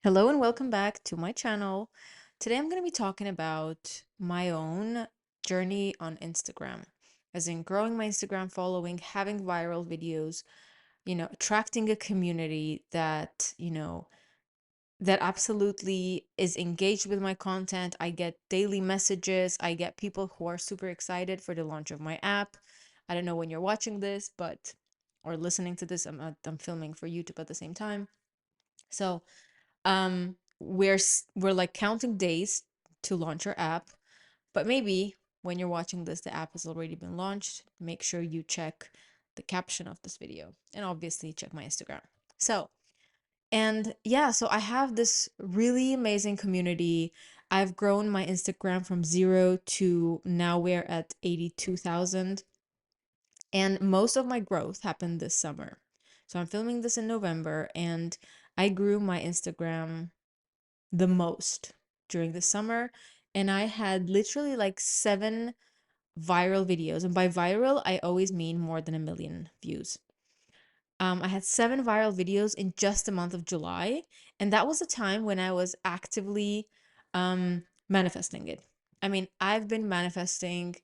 Hello and welcome back to my channel. Today I'm going to be talking about my own journey on Instagram, as in growing my Instagram following, having viral videos, attracting a community that absolutely is engaged with my content. I get daily messages. I get people who are super excited for the launch of my app. I don't know when you're watching this, or listening to this. I'm filming for YouTube at the same time. So, we're like counting days to launch our app, but maybe when you're watching this, the app has already been launched. Make sure you check the caption of this video and obviously check my Instagram. So, and yeah, so I have this really amazing community. I've grown my Instagram from 0 to now we're at 82,000. And most of my growth happened this summer. So I'm filming this in November, and I grew my Instagram the most during the summer. And I had literally like 7 viral videos. And by viral, I always mean more than 1 million views. I had 7 viral videos in just the month of July. And that was a time when I was actively manifesting it. I mean, I've been manifesting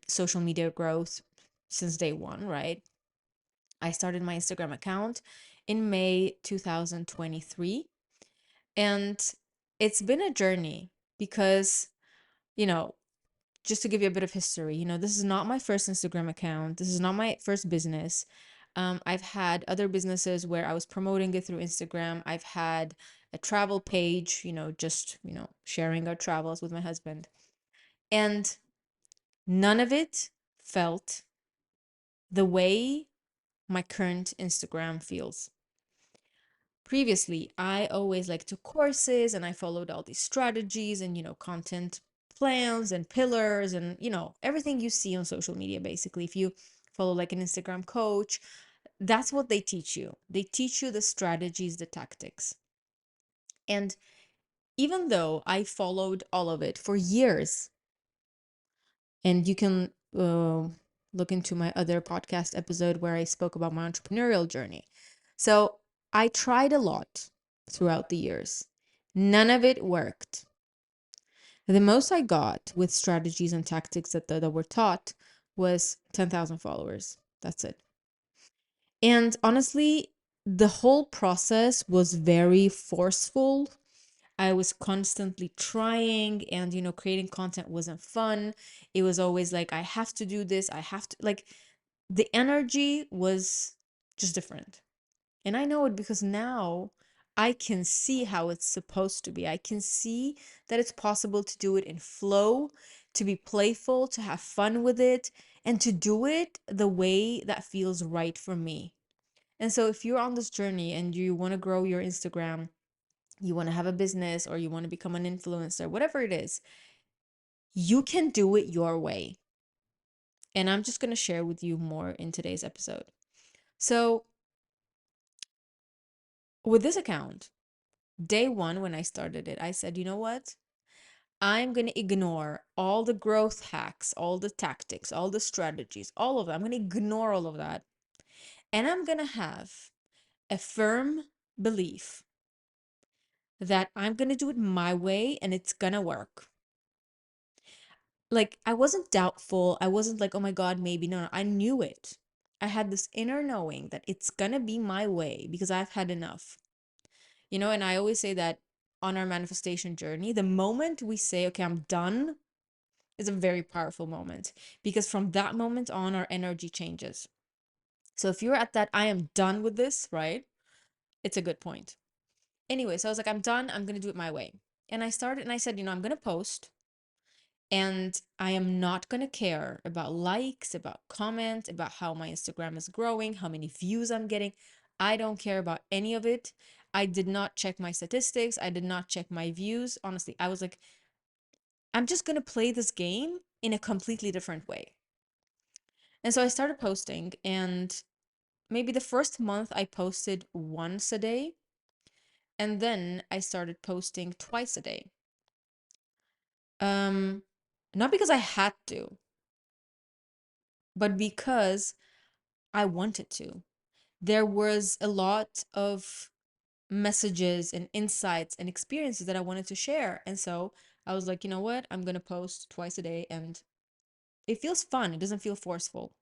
social media growth since day one, right? I started my Instagram account in May 2023. And it's been a journey because, you know, just to give you a bit of history, this is not my first Instagram account. This is not my first business. I've had other businesses where I was promoting it through Instagram. I've had a travel page, just, sharing our travels with my husband. And none of it felt the way my current Instagram feels. Previously, I always like took courses and I followed all these strategies and, content plans and pillars and, everything you see on social media, basically. If you follow like an Instagram coach, that's what they teach you. They teach you the strategies, the tactics. And even though I followed all of it for years, and you can look into my other podcast episode where I spoke about my entrepreneurial journey. So I tried a lot throughout the years. None of it worked. The most I got with strategies and tactics that were taught was 10,000 followers. That's it. And honestly, the whole process was very forceful. I was constantly trying, and creating content wasn't fun. It was always like, I have to do this, I have to, like, the energy was just different. And I know it because now I can see how it's supposed to be. I can see that it's possible to do it in flow, to be playful, to have fun with it, and to do it the way that feels right for me. And so if you're on this journey and you want to grow your Instagram, you want to have a business, or you want to become an influencer, whatever it is, you can do it your way. And I'm just going to share with you more in today's episode. So, with this account, day one, when I started it, I said, you know what? I'm going to ignore all the growth hacks, all the tactics, all the strategies, all of that. I'm going to ignore all of that. And I'm going to have a firm belief that I'm going to do it my way and it's going to work. Like, I wasn't doubtful. I wasn't like, oh my God, maybe. No, I knew it. I had this inner knowing that it's gonna be my way because I've had enough. And I always say that on our manifestation journey, the moment we say, okay, I'm done, is a very powerful moment, because from that moment on, our energy changes. So if you're at that, I am done with this, right? It's a good point. Anyway, so I was like, I'm done. I'm gonna do it my way. And I started and I said, I'm gonna post. And I am not going to care about likes, about comments, about how my Instagram is growing, how many views I'm getting. I don't care about any of it. I did not check my statistics. I did not check my views. Honestly, I was like, I'm just going to play this game in a completely different way. And so I started posting, and maybe the first month I posted once a day. And then I started posting twice a day. Um, Not because I had to, but because I wanted to. There was a lot of messages and insights and experiences that I wanted to share. And so I was like, you know what? I'm going to post twice a day, and it feels fun. It doesn't feel forceful.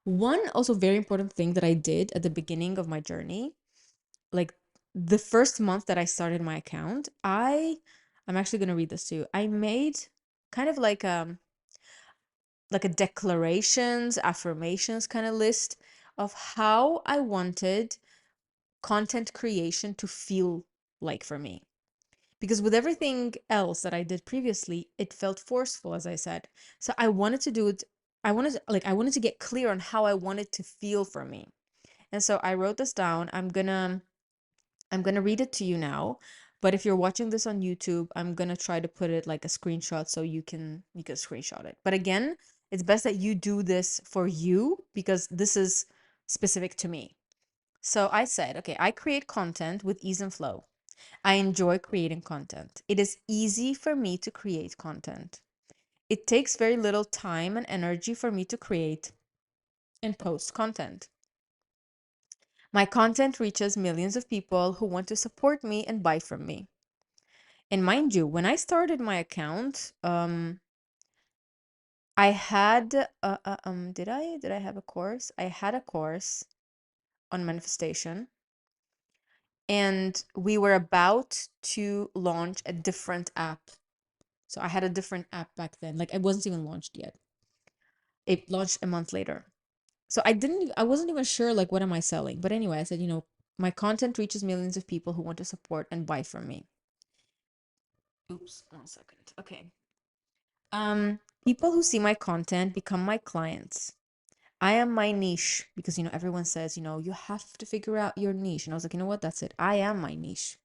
One also very important thing that I did at the beginning of my journey, like the first month that I started my account, I'm actually going to read this to you. I made kind of like a declarations, affirmations kind of list of how I wanted content creation to feel like for me. Because with everything else that I did previously, it felt forceful, as I said. So I wanted to do it. I wanted to get clear on how I wanted to feel for me. And so I wrote this down. I'm gonna read it to you now. But if you're watching this on YouTube, I'm gonna try to put it like a screenshot so you can screenshot it. But again, it's best that you do this for you because this is specific to me. So I said, okay, I create content with ease and flow. I enjoy creating content. It is easy for me to create content. It takes very little time and energy for me to create and post content. My content reaches millions of people who want to support me and buy from me. And mind you, when I started my account, I had did I have a course? I had a course on manifestation, and we were about to launch a different app. So I had a different app back then. Like it wasn't even launched yet. It launched a month later. So I wasn't even sure like what am I selling. But anyway, I said, my content reaches millions of people who want to support and buy from me. Oops, 1 second. Okay. People who see my content become my clients. I am my niche because everyone says, you have to figure out your niche. And I was like, you know what? That's it. I am my niche.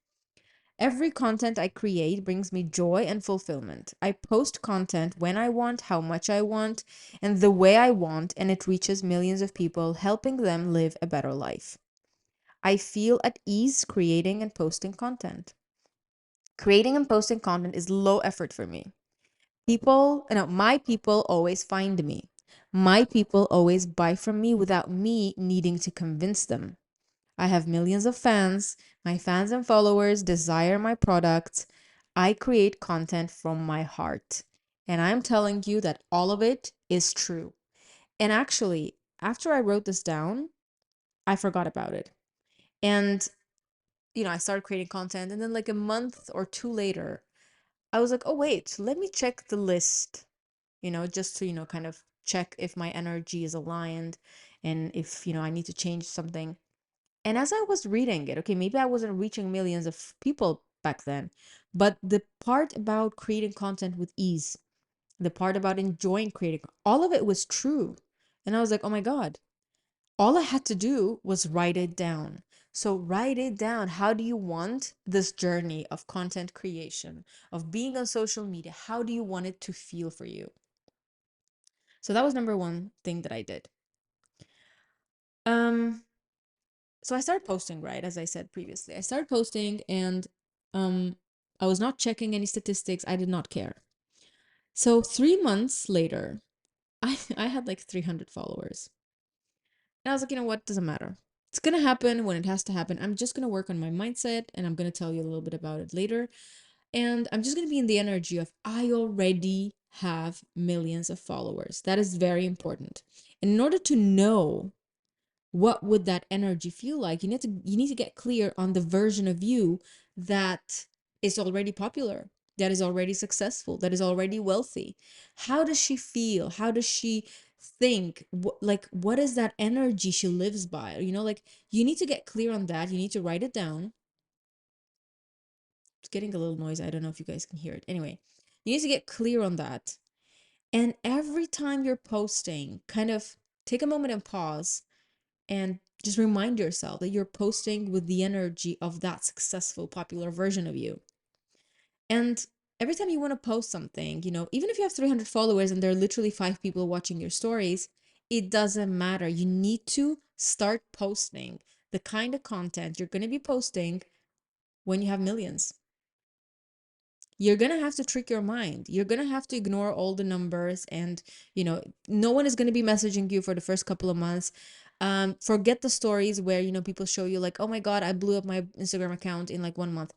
Every content I create brings me joy and fulfillment. I post content when I want, how much I want, and the way I want, and it reaches millions of people, helping them live a better life. I feel at ease creating and posting content. Creating and posting content is low effort for me. My people always find me. My people always buy from me without me needing to convince them. I have millions of fans. My fans and followers desire my products. I create content from my heart. And I'm telling you that all of it is true. And actually, after I wrote this down, I forgot about it. And, I started creating content. And then, like a month or two later, I was like, oh, wait, let me check the list, just to, kind of check if my energy is aligned and if, I need to change something. And as I was reading it, okay, maybe I wasn't reaching millions of people back then, but the part about creating content with ease, the part about enjoying creating, all of it was true. And I was like, oh my God, all I had to do was write it down. So write it down. How do you want this journey of content creation, of being on social media? How do you want it to feel for you? So that was number one thing that I did. Um, so I started posting, right? As I said previously, I started posting and um I was not checking any statistics. I did not care. So 3 months later, I had like 300 followers. And I was like, you know what? Doesn't matter. It's gonna happen when it has to happen. I'm just gonna work on my mindset and I'm gonna tell you a little bit about it later. And I'm just gonna be in the energy of I already have millions of followers. That is very important. And in order to know what would that energy feel like, you need to get clear on the version of you that is already popular, that is already successful, that is already wealthy. How does she feel? How does she think? What is that energy she lives by? Like, you need to get clear on that. You need to write it down. It's getting a little noisy. I don't know if you guys can hear it. Anyway, you need to get clear on that. And every time you're posting, kind of take a moment and pause and just remind yourself that you're posting with the energy of that successful, popular version of you. And every time you want to post something, even if you have 300 followers and there are literally 5 people watching your stories, it doesn't matter. You need to start posting the kind of content you're going to be posting when you have millions. You're going to have to trick your mind. You're going to have to ignore all the numbers and, no one is going to be messaging you for the first couple of months. Forget the stories where, people show you like, oh my God, I blew up my Instagram account in like 1 month.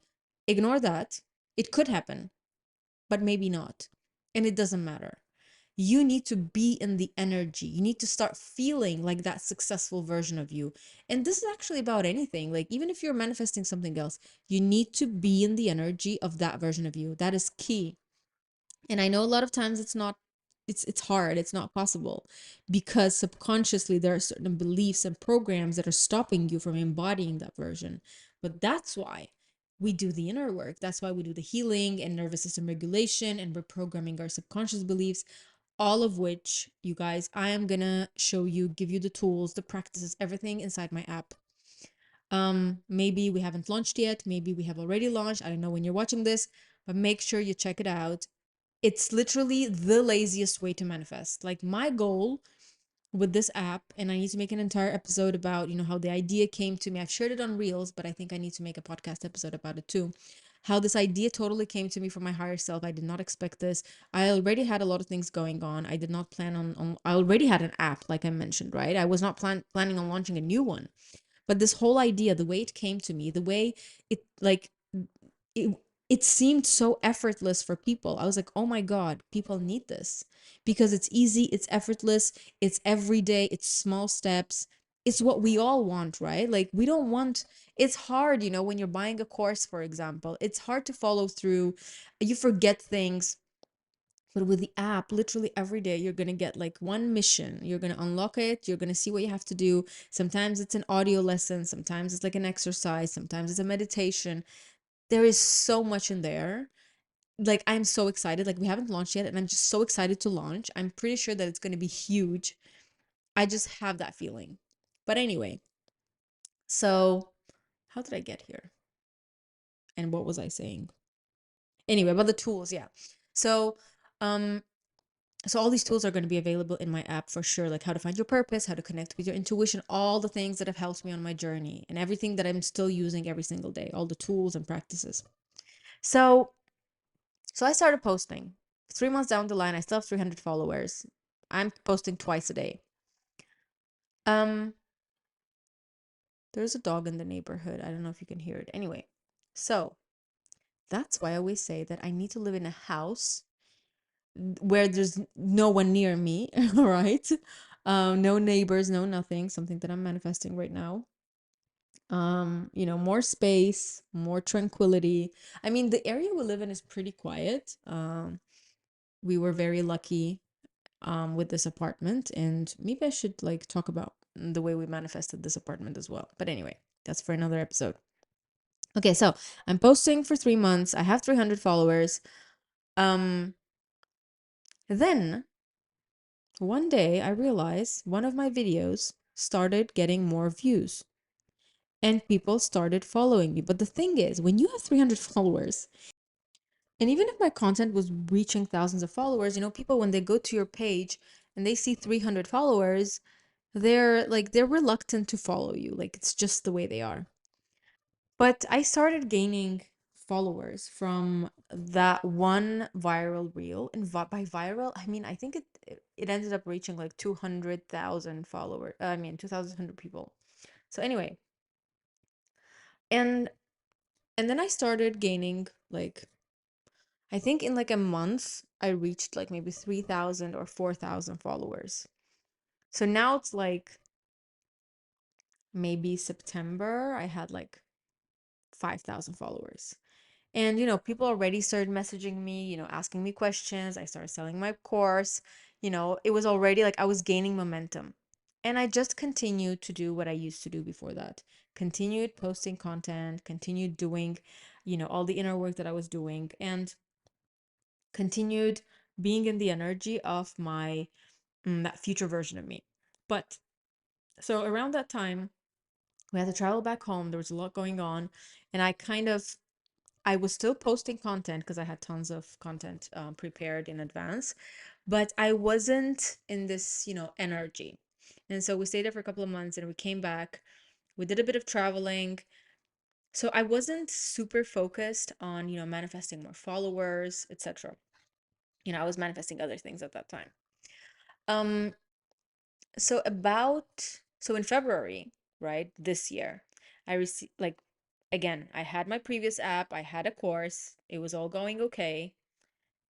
Ignore that. It could happen, but maybe not. And it doesn't matter. You need to be in the energy. You need to start feeling like that successful version of you. And this is actually about anything. Like, even if you're manifesting something else, you need to be in the energy of that version of you. That is key. And I know a lot of times it's hard, it's not possible, because subconsciously there are certain beliefs and programs that are stopping you from embodying that version. But that's why we do the inner work. That's why we do the healing and nervous system regulation and reprogramming our subconscious beliefs, all of which, you guys, I am gonna show you, give you the tools, the practices, everything inside my app. Maybe we haven't launched yet, maybe we have already launched, I don't know when you're watching this, but make sure you check it out. It's literally the laziest way to manifest. Like, my goal with this app, and I need to make an entire episode about, how the idea came to me. I've shared it on Reels, but I think I need to make a podcast episode about it too. How this idea totally came to me from my higher self. I did not expect this. I already had a lot of things going on. I did not plan on I already had an app, like I mentioned, right? I was not planning on launching a new one. But this whole idea, the way it came to me, the way it like it it seemed so effortless for people. I was like, "Oh my God, people need this." Because it's easy, it's effortless, it's everyday, it's small steps. It's what we all want, right? Like, we don't want, it's hard, when you're buying a course, for example. It's hard to follow through. You forget things. But with the app, literally every day, you're going to get like one mission. You're going to unlock it. You're going to see what you have to do. Sometimes it's an audio lesson. Sometimes it's like an exercise. Sometimes it's a meditation. There is so much in there. Like, I'm so excited. Like, we haven't launched yet, and I'm just so excited to launch. I'm pretty sure that it's going to be huge. I just have that feeling. But anyway, so how did I get here? And what was I saying? Anyway, about the tools, yeah. So, um, so all these tools are going to be available in my app for sure, like how to find your purpose, how to connect with your intuition, all the things that have helped me on my journey, and everything that I'm still using every single day, all the tools and practices. So I started posting. 3 months down the line, I still have 300 followers. I'm posting twice a day. Um, there's a dog in the neighborhood. I don't know if you can hear it. Anyway, so that's why I always say that I need to live in a house where there's no one near me, right? No neighbors, no nothing, something that I'm manifesting right now. More space, more tranquility. I mean, the area we live in is pretty quiet. We were very lucky with this apartment, and maybe I should like talk about the way we manifested this apartment as well. But anyway, that's for another episode. Okay, so I'm posting for 3 months. I have 300 followers. Then one day I realized one of my videos started getting more views and people started following me. But the thing is, when you have 300 followers, and even if my content was reaching thousands of followers, people, when they go to your page and they see 300 followers, they're reluctant to follow you. Like, it's just the way they are. But I started gaining followers from that one viral reel. And by viral, I mean, I think it ended up reaching like 200,000 followers. I mean, 2,100 people. So anyway, and then I started gaining, like, I think in like a month, I reached like maybe 3,000 or 4,000 followers. So now it's like maybe September, I had like 5,000 followers. And, people already started messaging me, asking me questions. I started selling my course. It was already like I was gaining momentum. And I just continued to do what I used to do before that. Continued posting content, continued doing, all the inner work that I was doing, and continued being in the energy of my that future version of me. But so around that time, we had to travel back home. There was a lot going on, and I was still posting content because I had tons of content prepared in advance, but I wasn't in this, energy. And so we stayed there for a couple of months and we came back. We did a bit of traveling. So I wasn't super focused on, manifesting more followers, etc. I was manifesting other things at that time. Um, so about So in February, right, this year, I received, like, again, I had my previous app, I had a course, it was all going okay.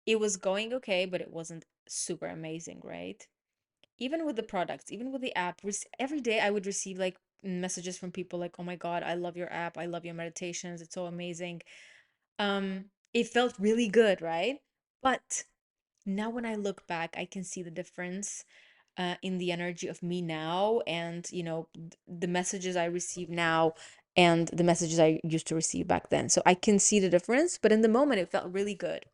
It was going okay, but it wasn't super amazing, right? Even with the products, even with the app, every day I would receive like messages from people like, "Oh my God, I love your app. I love your meditations. It's so amazing." It felt really good, right? But now when I look back, I can see the difference in the energy of me now, and the messages I receive now and the messages I used to receive back then. So I can see the difference, but in the moment it felt really good,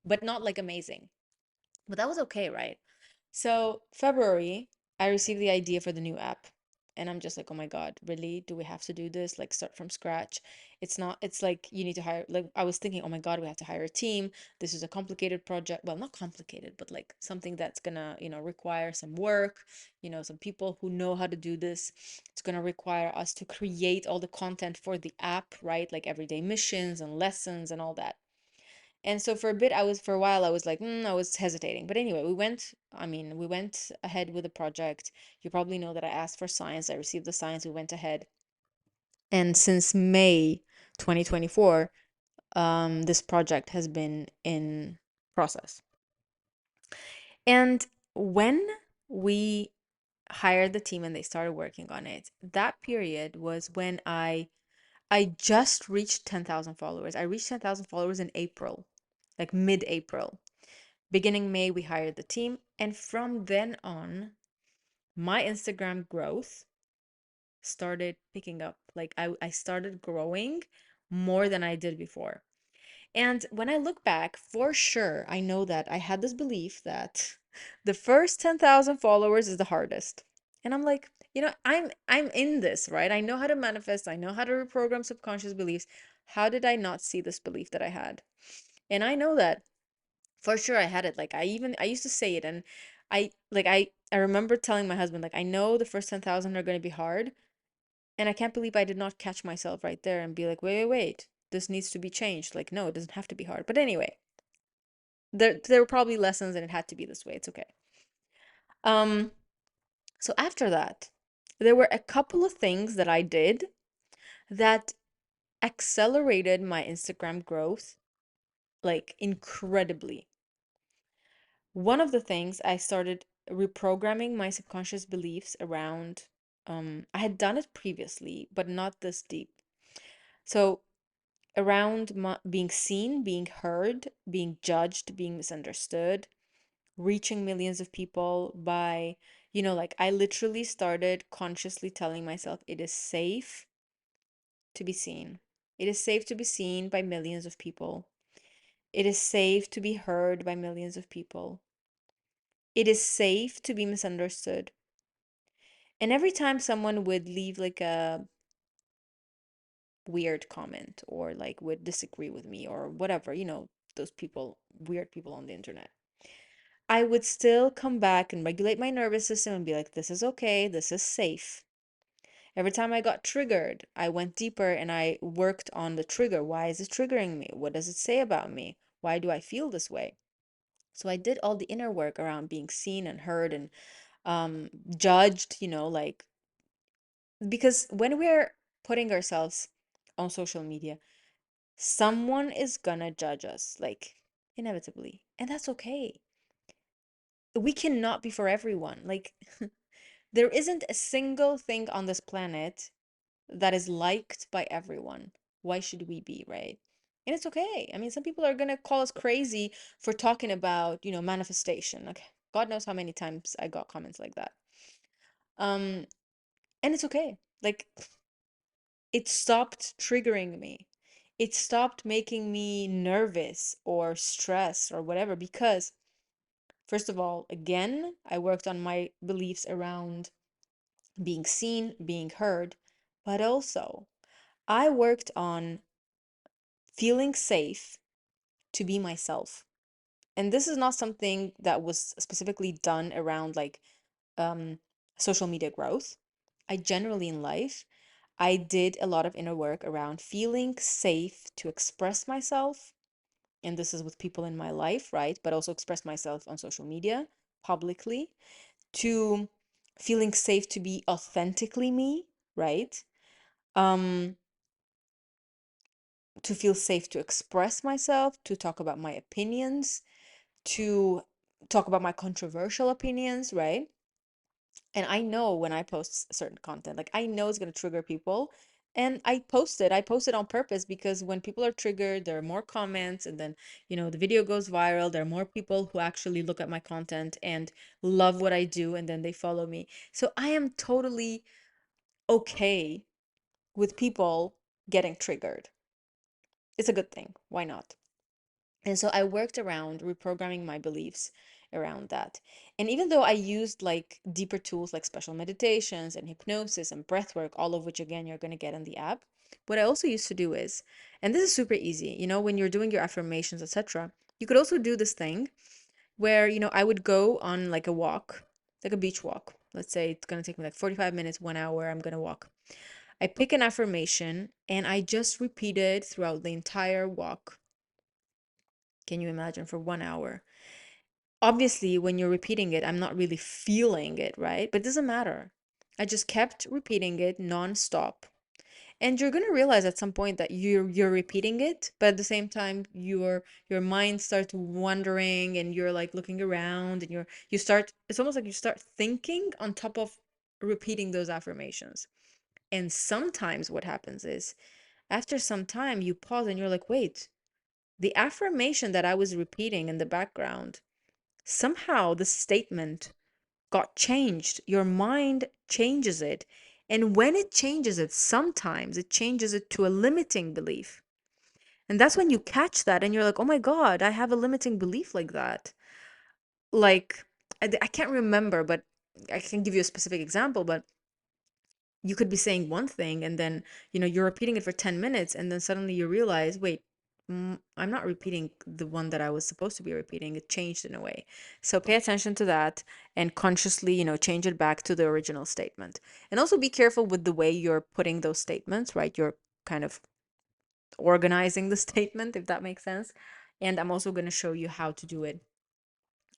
but not like amazing. But that was okay, right? So February, I received the idea for the new app. And I'm just like, oh my God, really? Do we have to do this? Like start from scratch? It's not, it's like you need to hire, like I was thinking, oh my God, we have to hire a team. This is a complicated project. Well, not complicated, but like something that's gonna, require some work, some people who know how to do this. It's gonna require us to create all the content for the app, right? Like everyday missions and lessons and all that. And so for a while, I was like, I was hesitating. But anyway, we went ahead with the project. You probably know that I asked for science. I received the science. We went ahead. And since May 2024, this project has been in process. And when we hired the team and they started working on it, that period was when I just reached 10,000 followers. I reached 10,000 followers in April, like mid-April. Beginning May, we hired the team. And from then on, my Instagram growth started picking up. Like I started growing more than I did before. And when I look back, for sure, I know that I had this belief that the first 10,000 followers is the hardest. And I'm like, I'm in this, right? I know how to manifest, I know how to reprogram subconscious beliefs. How did I not see this belief that I had? And I know that for sure I had it. Like I used to say it, and I remember telling my husband, like, I know the first 10,000 are going to be hard, and I can't believe I did not catch myself right there and be like, wait, this needs to be changed. Like, no, it doesn't have to be hard. But anyway, there were probably lessons and it had to be this way. It's okay. Um so after that, there were a couple of things that I did that accelerated my Instagram growth like incredibly. One of the things, I started reprogramming my subconscious beliefs around, I had done it previously, but not this deep. So around being seen, being heard, being judged, being misunderstood, reaching millions of people by, like I literally started consciously telling myself it is safe to be seen. It is safe to be seen by millions of people. It is safe to be heard by millions of people. It is safe to be misunderstood. And every time someone would leave like a weird comment or like would disagree with me or whatever, those people, weird people on the internet, I would still come back and regulate my nervous system and be like, this is okay, this is safe. Every time I got triggered, I went deeper and I worked on the trigger. Why is it triggering me? What does it say about me? Why do I feel this way? So I did all the inner work around being seen and heard and judged, like, because when we're putting ourselves on social media, someone is gonna judge us, like, inevitably. And that's okay. We cannot be for everyone. Like, there isn't a single thing on this planet that is liked by everyone. Why should we be, right? And it's okay. I mean, some people are gonna call us crazy for talking about, manifestation. Okay, God knows how many times I got comments like that. Um, and it's okay. Like, it stopped triggering me. It stopped making me nervous or stressed or whatever, because first of all, again, I worked on my beliefs around being seen, being heard, but also I worked on feeling safe to be myself. And this is not something that was specifically done around like um, social media growth. I generally in life, I did a lot of inner work around feeling safe to express myself. And this is with people in my life, right? But also express myself on social media publicly, to feeling safe to be authentically me, right? Um, to feel safe to express myself, to talk about my opinions, to talk about my controversial opinions, right? And I know when I post certain content, like I know it's going to trigger people. And I post it. I post it on purpose because when people are triggered, there are more comments, and then, the video goes viral. There are more people who actually look at my content and love what I do, and then they follow me. So I am totally okay with people getting triggered. It's a good thing. Why not? And so I worked around reprogramming my beliefs around that. And even though I used like deeper tools like special meditations and hypnosis and breath work, all of which again you're going to get in the app, what I also used to do is, and this is super easy, when you're doing your affirmations, etc., you could also do this thing where, I would go on like a walk, like a beach walk. Let's say it's going to take me like 45 minutes, 1 hour, I'm going to walk. I pick an affirmation and I just repeat it throughout the entire walk. Can you imagine, for 1 hour? Obviously, when you're repeating it, I'm not really feeling it, right? But it doesn't matter. I just kept repeating it nonstop. And you're gonna realize at some point that you're repeating it, but at the same time your mind starts wandering and you're like looking around and you start it's almost like you start thinking on top of repeating those affirmations. And sometimes what happens is after some time you pause and you're like, wait, the affirmation that I was repeating in the background, somehow the statement got changed. Your mind changes it. And when it changes it, sometimes it changes it to a limiting belief. And that's when you catch that and you're like, oh my God, I have a limiting belief like that. Like, I can't remember, but I can give you a specific example, but you could be saying one thing and then you're repeating it for 10 minutes and then suddenly you realize, wait, I'm not repeating the one that I was supposed to be repeating. It changed in a way. So pay attention to that and consciously change it back to the original statement. And also be careful with the way you're putting those statements, right? You're kind of organizing the statement, if that makes sense. And I'm also going to show you how to do it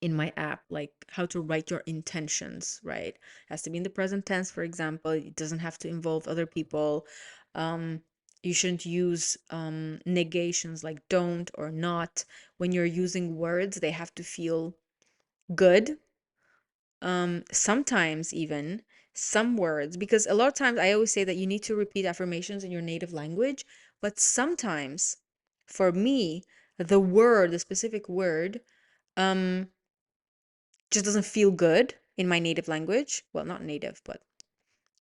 in my app, like how to write your intentions, right? It has to be in the present tense, for example. It doesn't have to involve other people. Um, you shouldn't use negations like don't or not. When you're using words, they have to feel good. Sometimes even some words, because a lot of times I always say that you need to repeat affirmations in your native language, but sometimes for me, the specific word, um, just doesn't feel good in my native language. Well, not native, but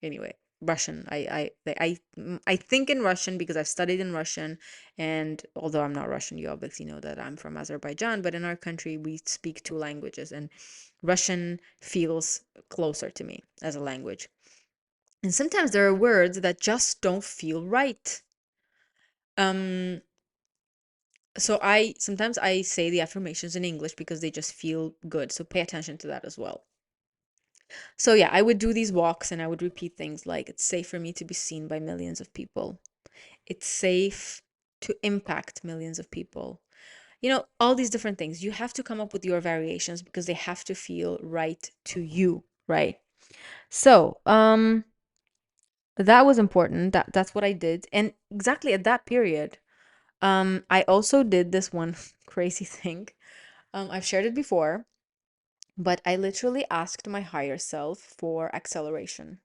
anyway, Russian. I think in Russian because I've studied in Russian, and although I'm not Russian, you obviously know that I'm from Azerbaijan, but in our country we speak two languages, and Russian feels closer to me as a language. And sometimes there are words that just don't feel right. Um, so I sometimes I say the affirmations in English because they just feel good. So pay attention to that as well. So yeah, I would do these walks and I would repeat things like, it's safe for me to be seen by millions of people. It's safe to impact millions of people. All these different things. You have to come up with your variations because they have to feel right to you, right? So, that was important. That's what I did. And exactly at that period, I also did this one crazy thing. I've shared it before, but I literally asked my higher self for acceleration.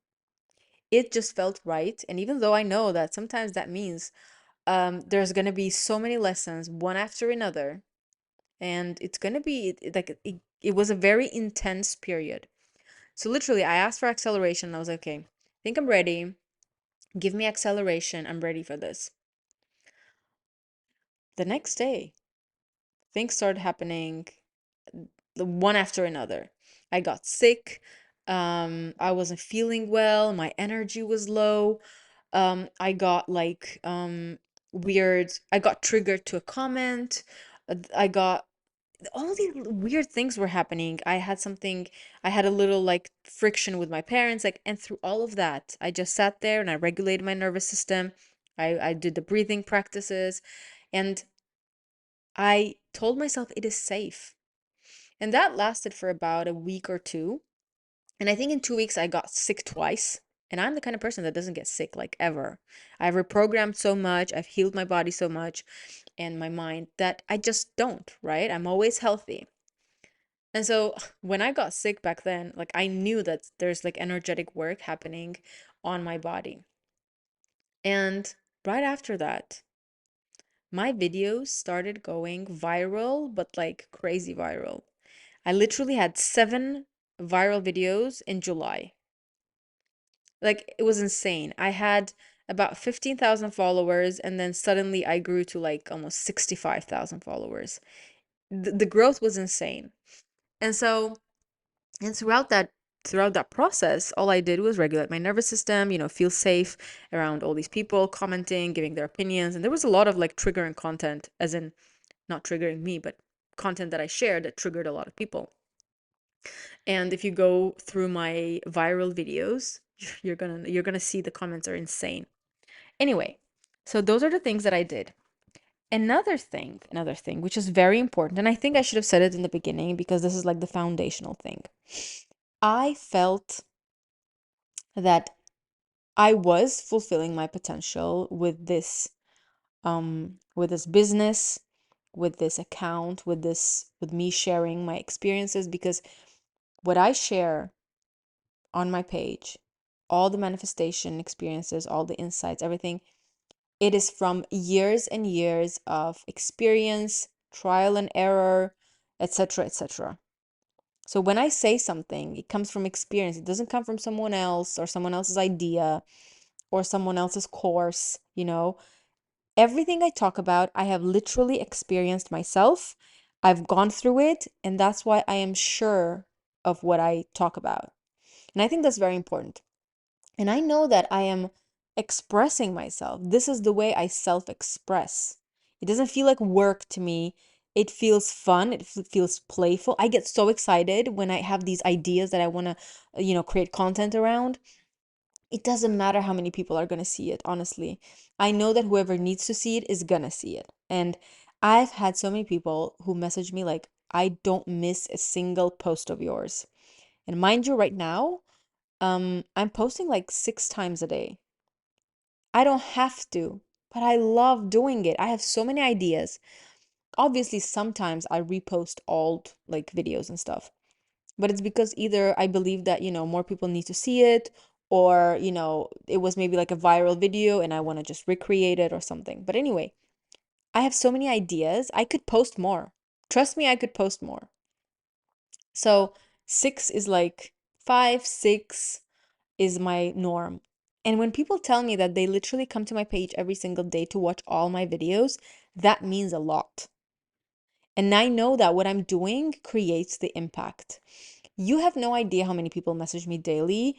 It just felt right. And even though I know that sometimes that means there's going to be so many lessons one after another, and it's going to be like it was a very intense period. So literally, I asked for acceleration. I was like, okay, I think I'm ready. Give me acceleration. I'm ready for this. The next day, things started happening the one after another. I got sick. I wasn't feeling well. My energy was low. I got like weird. I got triggered to a comment. I got all these weird things were happening. I had a little like friction with my parents, like, and through all of that, I just sat there and I regulated my nervous system. I did the breathing practices, and I told myself it is safe. And that lasted for about a week or two. And I think in 2 weeks I got sick twice. And I'm the kind of person that doesn't get sick like ever. I've reprogrammed so much, I've healed my body so much and my mind that I just don't, right? I'm always healthy. And so when I got sick back then, like I knew that there's like energetic work happening on my body. And right after that, my videos started going viral, but like crazy viral. I literally had 7 viral videos in July. Like it was insane. I had about 15,000 followers, and then suddenly I grew to like almost 65,000 followers. The growth was insane. And so, and throughout that process, all I did was regulate my nervous system, feel safe around all these people commenting, giving their opinions. And there was a lot of like triggering content, as in not triggering me, but content that I shared that triggered a lot of people. And if you go through my viral videos, you're gonna see the comments are insane. Anyway, so those are the things that I did. Another thing, which is very important, and I think I should have said it in the beginning because this is like the foundational thing. I felt that I was fulfilling my potential with this business, with this account, with me sharing my experiences, because what I share on my page, all the manifestation experiences, all the insights, everything, it is from years and years of experience, trial and error, etc., etc. So when I say something, it comes from experience. It doesn't come from someone else or someone else's idea or someone else's course. Everything I talk about, I have literally experienced myself. I've gone through it, and that's why I am sure of what I talk about. And I think that's very important. And I know that I am expressing myself. This is the way I self express. It doesn't feel like work to me. It feels fun. It feels playful. I get so excited when I have these ideas that I want to, create content around. It doesn't matter how many people are going to see it, honestly. I know that whoever needs to see it is going to see it. And I've had so many people who message me like, I don't miss a single post of yours. And mind you, right now, I'm posting like 6 times a day. I don't have to, but I love doing it. I have so many ideas. Obviously, sometimes I repost old like videos and stuff, but it's because either I believe that, more people need to see it, or, it was maybe like a viral video and I want to just recreate it or something. But anyway, I have so many ideas. I could post more. Trust me, I could post more. So 6 is like 5, 6 is my norm. And when people tell me that they literally come to my page every single day to watch all my videos, that means a lot. And I know that what I'm doing creates the impact. You have no idea how many people message me daily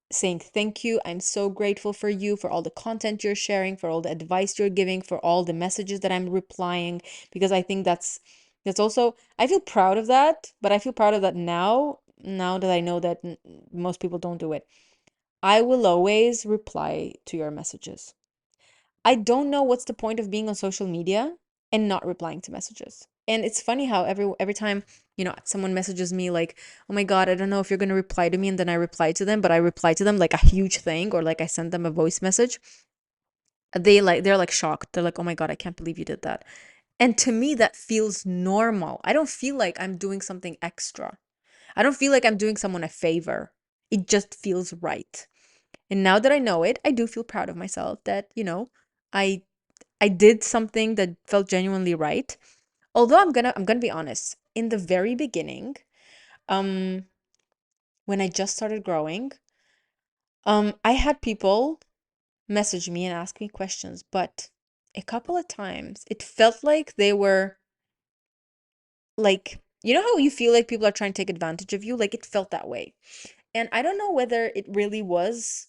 saying, thank you. I'm so grateful for you, for all the content you're sharing, for all the advice you're giving, for all the messages that I'm replying. Because I think that's also, I feel proud of that, but I feel proud of that now that I know that most people don't do it. I will always reply to your messages. I don't know what's the point of being on social media and not replying to messages. And it's funny how every time, someone messages me like, "Oh my God, I don't know if you're going to reply to me," and then I reply to them, but I reply to them like a huge thing, or like I send them a voice message. They're like shocked. They're like, "Oh my God, I can't believe you did that." And to me that feels normal. I don't feel like I'm doing something extra. I don't feel like I'm doing someone a favor. It just feels right. And now that I know it, I do feel proud of myself that, I I did something that felt genuinely right. Although I'm gonna be honest, in the very beginning, um, when I just started growing, I had people message me and ask me questions, but a couple of times it felt like they were like, how you feel like people are trying to take advantage of you? Like it felt that way. And I don't know whether it really was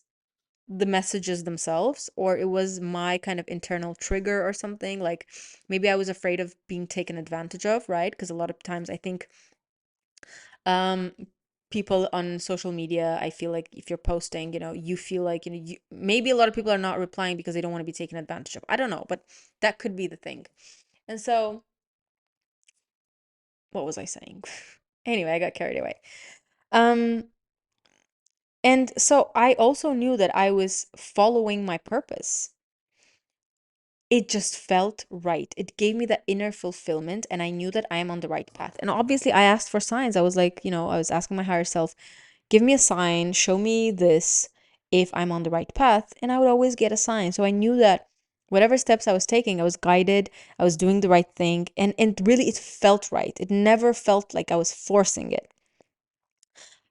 the messages themselves or it was my kind of internal trigger or something. Like maybe I was afraid of being taken advantage of, right? Because a lot of times I think um people on social media, I feel like if you're posting, you feel like, maybe a lot of people are not replying because they don't want to be taken advantage of. I don't know, but that could be the thing. And so what was I saying? Anyway, I got carried away. um And so I also knew that I was following my purpose. It just felt right. It gave me that inner fulfillment, and I knew that I am on the right path. And obviously, I asked for signs. I was like, I was asking my higher self, give me a sign, show me this if I'm on the right path. And I would always get a sign. So I knew that whatever steps I was taking, I was guided, I was doing the right thing. And really, it felt right. It never felt like I was forcing it.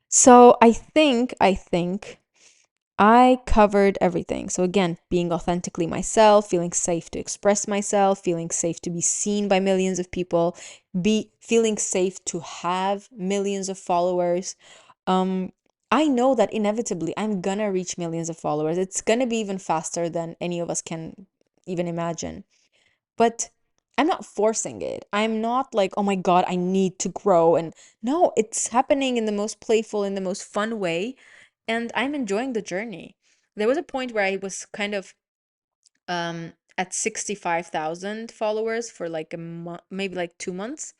So I think I covered everything. So again, being authentically myself, feeling safe to express myself, feeling safe to be seen by millions of people, be feeling safe to have millions of followers. Um I know that inevitably I'm gonna reach millions of followers. It's gonna be even faster than any of us can even imagine. But I'm not forcing it. I'm not like, oh my God, I need to grow. And no, it's happening in the most playful, in the most fun way. And I'm enjoying the journey. There was a point where I was kind of at 65,000 followers for like a month, maybe like 2 months.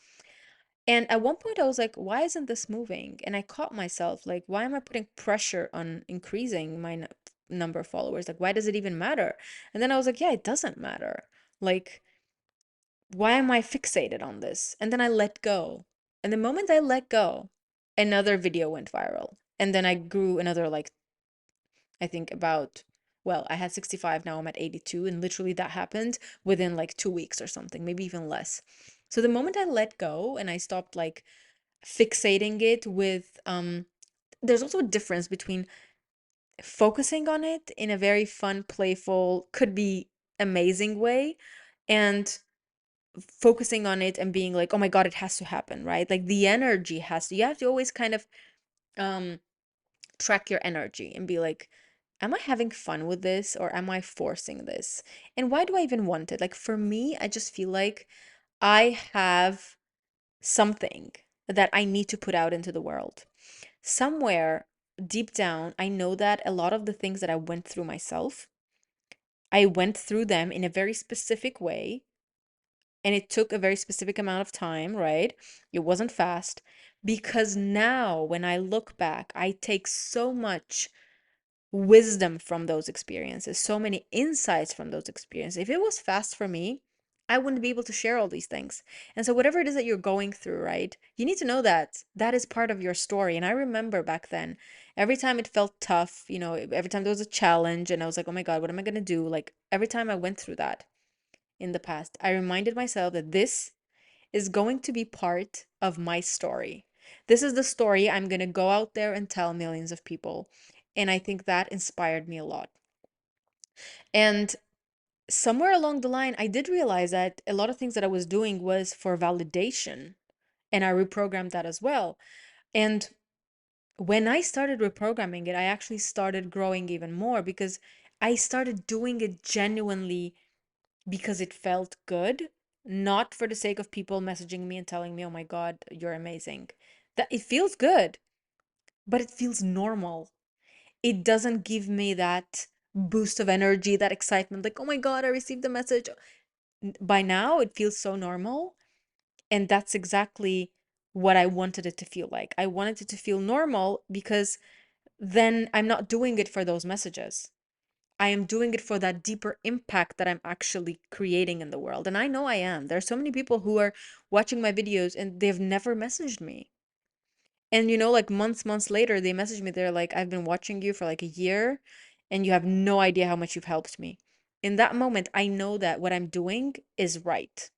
And at one point I was like, why isn't this moving? And I caught myself like, why am I putting pressure on increasing my number of followers? Like, why does it even matter? And then I was like, yeah, it doesn't matter. Like, why am I fixated on this? And then I let go. And the moment I let go, another video went viral. And then I grew another, like, I think about, well, I had 65, now I'm at 82. And literally that happened within like 2 weeks or something, maybe even less. So the moment I let go and I stopped like fixating it with, there's also a difference between focusing on it in a very fun, playful, could be amazing way, and focusing on it and being like, oh my God, it has to happen, right? Like the energy has to, you have to always kind of um track your energy and be like, am I having fun with this or am I forcing this? And why do I even want it? Like for me, I just feel like I have something that I need to put out into the world. Somewhere deep down, I know that a lot of the things that I went through myself, I went through them in a very specific way, and it took a very specific amount of time, right? It wasn't fast, because now when I look back, I take so much wisdom from those experiences, so many insights from those experiences. If it was fast for me, I wouldn't be able to share all these things. And so, whatever it is that you're going through, right, you need to know that that is part of your story. And I remember back then, every time it felt tough, every time there was a challenge, and I was like, oh my God, what am I going to do? Like, every time I went through that in the past, I reminded myself that this is going to be part of my story. This is the story I'm going to go out there and tell millions of people. And I think that inspired me a lot. And somewhere along the line, I did realize that a lot of things that I was doing was for validation. And I reprogrammed that as well. And when I started reprogramming it, I actually started growing even more because I started doing it genuinely because it felt good, not for the sake of people messaging me and telling me, "Oh my God, you're amazing." That it feels good, but it feels normal. It doesn't give me that boost of energy, that excitement, like, "Oh my God, I received the message." By now, it feels so normal, and that's exactly what I wanted it to feel like. I wanted it to feel normal because then I'm not doing it for those messages. I am doing it for that deeper impact that I'm actually creating in the world. And I know I am. There are so many people who are watching my videos and they've never messaged me. And like months later, they message me. They're like, I've been watching you for like a year and you have no idea how much you've helped me. In that moment, I know that what I'm doing is right.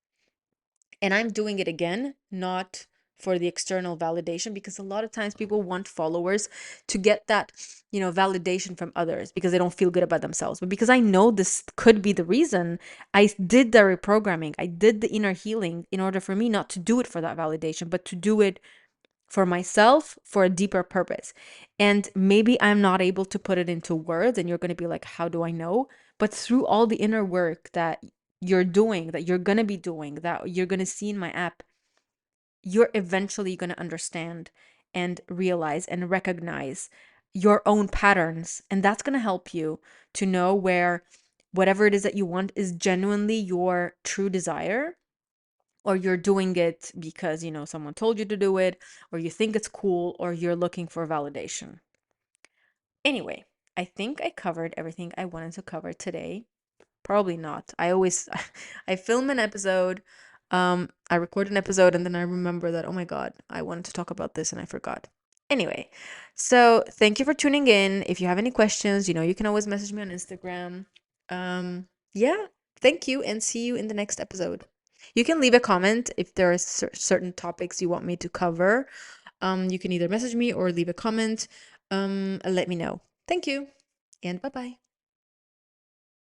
And I'm doing it again, not for the external validation, because a lot of times people want followers to get that, validation from others because they don't feel good about themselves. But because I know this could be the reason, I did the reprogramming, I did the inner healing in order for me not to do it for that validation, but to do it for myself, for a deeper purpose. And maybe I'm not able to put it into words, and you're going to be like, how do I know? But through all the inner work that you're doing, that you're going to be doing, that you're going to see in my app, you're eventually going to understand and realize and recognize your own patterns. And that's going to help you to know where whatever it is that you want is genuinely your true desire, or you're doing it because, someone told you to do it, or you think it's cool, or you're looking for validation. Anyway, I think I covered everything I wanted to cover today. Probably not. I always I film an episode, I record an episode and then I remember that, oh my God, I wanted to talk about this and I forgot. Anyway, so thank you for tuning in. If you have any questions, you can always message me on Instagram. Yeah, thank you and see you in the next episode. You can leave a comment if there are certain topics you want me to cover. You can either message me or leave a comment, and let me know. Thank you and bye bye.